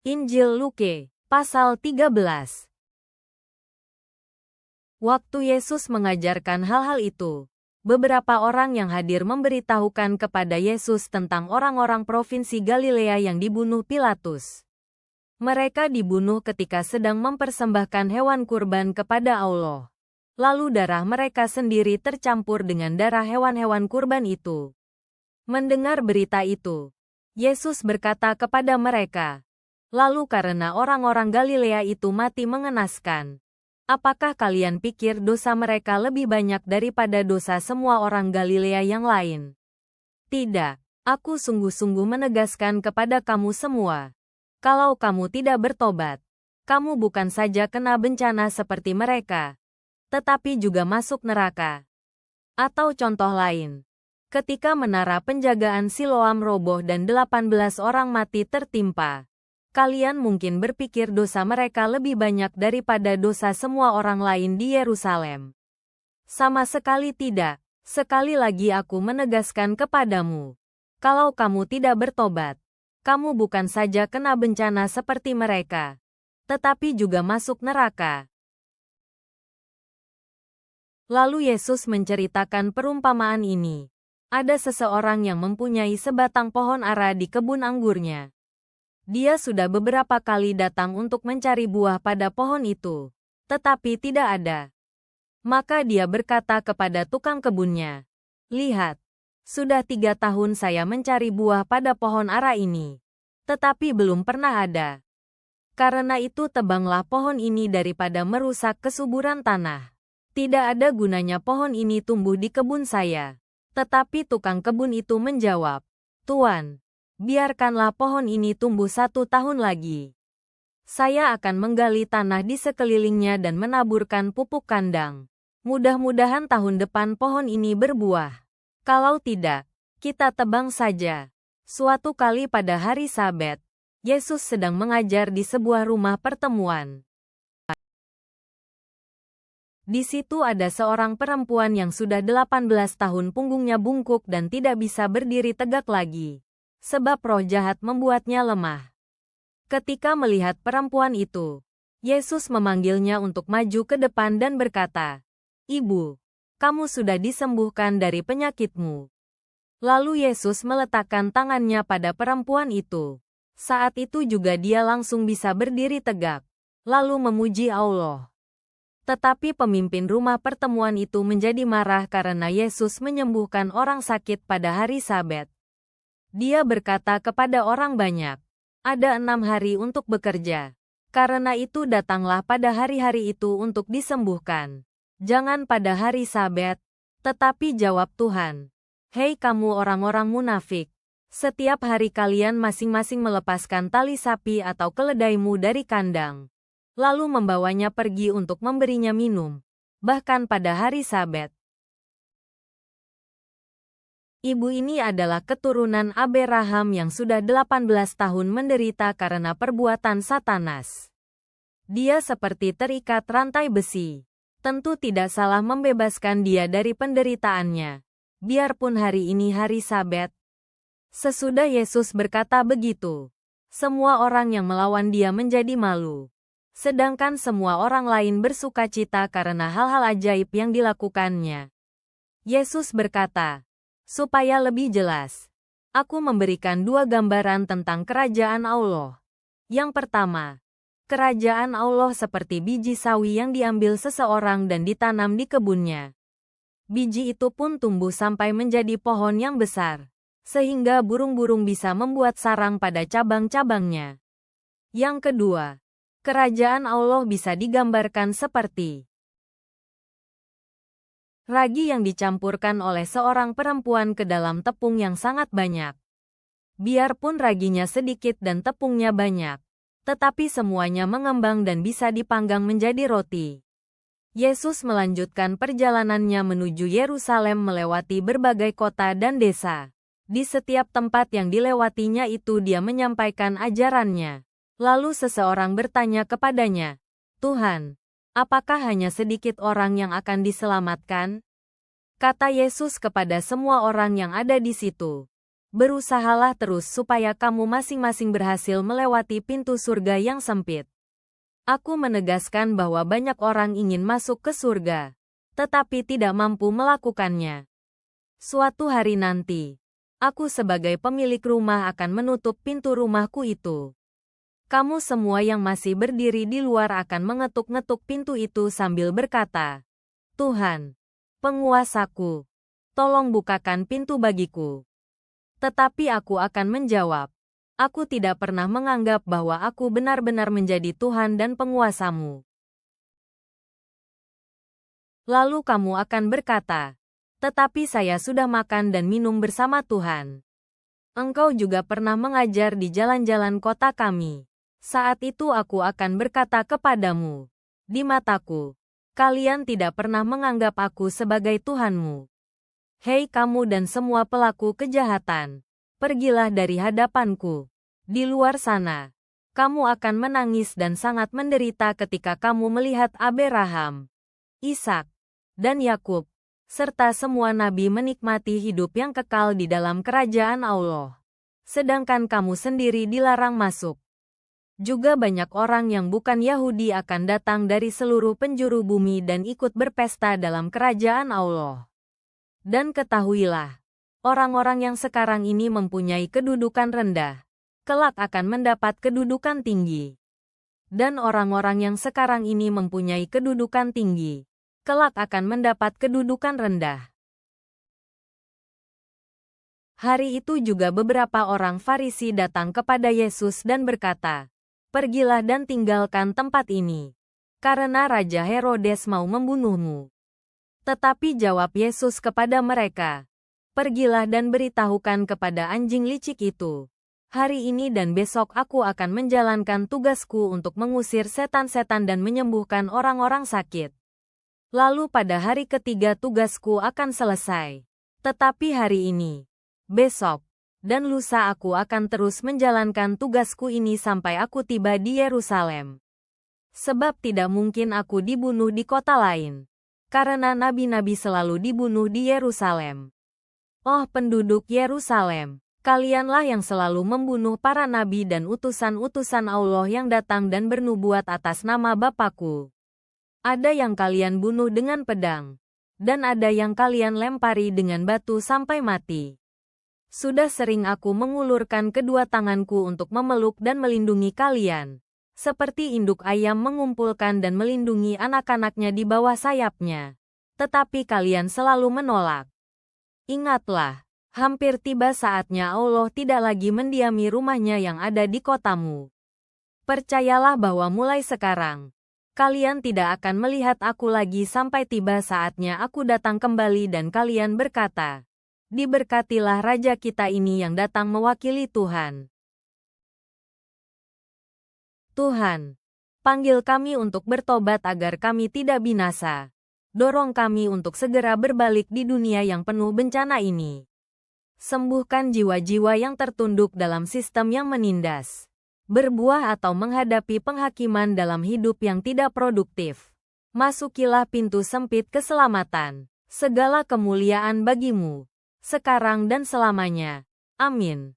Injil Luke, pasal 13. Waktu Yesus mengajarkan hal-hal itu, beberapa orang yang hadir memberitahukan kepada Yesus tentang orang-orang provinsi Galilea yang dibunuh Pilatus. Mereka dibunuh ketika sedang mempersembahkan hewan kurban kepada Allah. Lalu darah mereka sendiri tercampur dengan darah hewan-hewan kurban itu. Mendengar berita itu, Yesus berkata kepada mereka, "Lalu karena orang-orang Galilea itu mati mengenaskan, apakah kalian pikir dosa mereka lebih banyak daripada dosa semua orang Galilea yang lain? Tidak, aku sungguh-sungguh menegaskan kepada kamu semua, kalau kamu tidak bertobat, kamu bukan saja kena bencana seperti mereka, tetapi juga masuk neraka." Atau contoh lain, ketika menara penjagaan Siloam roboh dan 18 orang mati tertimpa, kalian mungkin berpikir dosa mereka lebih banyak daripada dosa semua orang lain di Yerusalem. Sama sekali tidak. Sekali lagi aku menegaskan kepadamu, kalau kamu tidak bertobat, kamu bukan saja kena bencana seperti mereka, tetapi juga masuk neraka. Lalu Yesus menceritakan perumpamaan ini. Ada seseorang yang mempunyai sebatang pohon ara di kebun anggurnya. Dia sudah beberapa kali datang untuk mencari buah pada pohon itu, tetapi tidak ada. Maka dia berkata kepada tukang kebunnya, "Lihat, sudah 3 tahun saya mencari buah pada pohon ara ini, tetapi belum pernah ada. Karena itu tebanglah pohon ini daripada merusak kesuburan tanah. Tidak ada gunanya pohon ini tumbuh di kebun saya." Tetapi tukang kebun itu menjawab, "Tuan, biarkanlah pohon ini tumbuh 1 tahun lagi. Saya akan menggali tanah di sekelilingnya dan menaburkan pupuk kandang. Mudah-mudahan tahun depan pohon ini berbuah. Kalau tidak, kita tebang saja." Suatu kali pada hari Sabat, Yesus sedang mengajar di sebuah rumah pertemuan. Di situ ada seorang perempuan yang sudah 18 tahun punggungnya bungkuk dan tidak bisa berdiri tegak lagi, sebab roh jahat membuatnya lemah. Ketika melihat perempuan itu, Yesus memanggilnya untuk maju ke depan dan berkata, "Ibu, kamu sudah disembuhkan dari penyakitmu." Lalu Yesus meletakkan tangannya pada perempuan itu. Saat itu juga dia langsung bisa berdiri tegak, lalu memuji Allah. Tetapi pemimpin rumah pertemuan itu menjadi marah karena Yesus menyembuhkan orang sakit pada hari Sabat. Dia berkata kepada orang banyak, "Ada 6 hari untuk bekerja. Karena itu datanglah pada hari-hari itu untuk disembuhkan. Jangan pada hari Sabat." Tetapi jawab Tuhan, "Hei kamu orang-orang munafik, setiap hari kalian masing-masing melepaskan tali sapi atau keledaimu dari kandang, lalu membawanya pergi untuk memberinya minum, bahkan pada hari Sabat." Ibu ini adalah keturunan Abraham yang sudah 18 tahun menderita karena perbuatan Satanas. Dia seperti terikat rantai besi. Tentu tidak salah membebaskan dia dari penderitaannya, biarpun hari ini hari Sabat. Sesudah Yesus berkata begitu, semua orang yang melawan dia menjadi malu. Sedangkan semua orang lain bersukacita karena hal-hal ajaib yang dilakukannya. Yesus berkata, "Supaya lebih jelas, aku memberikan 2 gambaran tentang kerajaan Allah. Yang pertama, kerajaan Allah seperti biji sawi yang diambil seseorang dan ditanam di kebunnya. Biji itu pun tumbuh sampai menjadi pohon yang besar, sehingga burung-burung bisa membuat sarang pada cabang-cabangnya. Yang kedua, kerajaan Allah bisa digambarkan seperti ragi yang dicampurkan oleh seorang perempuan ke dalam tepung yang sangat banyak. Biarpun raginya sedikit dan tepungnya banyak, tetapi semuanya mengembang dan bisa dipanggang menjadi roti." Yesus melanjutkan perjalanannya menuju Yerusalem melewati berbagai kota dan desa. Di setiap tempat yang dilewatinya itu dia menyampaikan ajarannya. Lalu seseorang bertanya kepadanya, "Tuhan, apakah hanya sedikit orang yang akan diselamatkan?" Kata Yesus kepada semua orang yang ada di situ, Berusahalah terus supaya kamu masing-masing berhasil melewati pintu surga yang sempit. Aku menegaskan bahwa banyak orang ingin masuk ke surga, tetapi tidak mampu melakukannya. Suatu hari nanti, aku sebagai pemilik rumah akan menutup pintu rumahku itu. Kamu semua yang masih berdiri di luar akan mengetuk-ngetuk pintu itu sambil berkata, "Tuhan, penguasaku, tolong bukakan pintu bagiku." Tetapi aku akan menjawab, "Aku tidak pernah menganggap bahwa aku benar-benar menjadi Tuhan dan penguasamu." Lalu kamu akan berkata, "Tetapi saya sudah makan dan minum bersama Tuhan. Engkau juga pernah mengajar di jalan-jalan kota kami." Saat itu aku akan berkata kepadamu, "Di mataku, kalian tidak pernah menganggap aku sebagai Tuhanmu. Hei kamu dan semua pelaku kejahatan, pergilah dari hadapanku. Di luar sana, kamu akan menangis dan sangat menderita ketika kamu melihat Abraham, Ishak, dan Yakub, serta semua nabi menikmati hidup yang kekal di dalam kerajaan Allah. Sedangkan kamu sendiri dilarang masuk." Juga banyak orang yang bukan Yahudi akan datang dari seluruh penjuru bumi dan ikut berpesta dalam kerajaan Allah. Dan ketahuilah, orang-orang yang sekarang ini mempunyai kedudukan rendah, kelak akan mendapat kedudukan tinggi. Dan orang-orang yang sekarang ini mempunyai kedudukan tinggi, kelak akan mendapat kedudukan rendah. Hari itu juga beberapa orang Farisi datang kepada Yesus dan berkata, "Pergilah dan tinggalkan tempat ini, karena Raja Herodes mau membunuhmu." Tetapi jawab Yesus kepada mereka, "Pergilah dan beritahukan kepada anjing licik itu, hari ini dan besok aku akan menjalankan tugasku untuk mengusir setan-setan dan menyembuhkan orang-orang sakit. Lalu pada hari ketiga tugasku akan selesai. Tetapi hari ini, besok, dan lusa aku akan terus menjalankan tugasku ini sampai aku tiba di Yerusalem. Sebab tidak mungkin aku dibunuh di kota lain. Karena nabi-nabi selalu dibunuh di Yerusalem. Oh penduduk Yerusalem, kalianlah yang selalu membunuh para nabi dan utusan-utusan Allah yang datang dan bernubuat atas nama Bapakku. Ada yang kalian bunuh dengan pedang, dan ada yang kalian lempari dengan batu sampai mati. Sudah sering aku mengulurkan kedua tanganku untuk memeluk dan melindungi kalian, seperti induk ayam mengumpulkan dan melindungi anak-anaknya di bawah sayapnya. Tetapi kalian selalu menolak. Ingatlah, hampir tiba saatnya Allah tidak lagi mendiami rumahnya yang ada di kotamu. Percayalah bahwa mulai sekarang, kalian tidak akan melihat aku lagi sampai tiba saatnya aku datang kembali dan kalian berkata, 'Diberkatilah Raja kita ini yang datang mewakili Tuhan.' Tuhan, panggil kami untuk bertobat agar kami tidak binasa. Dorong kami untuk segera berbalik di dunia yang penuh bencana ini. Sembuhkan jiwa-jiwa yang tertunduk dalam sistem yang menindas, berbuah atau menghadapi penghakiman dalam hidup yang tidak produktif. Masukilah pintu sempit keselamatan. Segala kemuliaan bagimu, sekarang dan selamanya. Amin.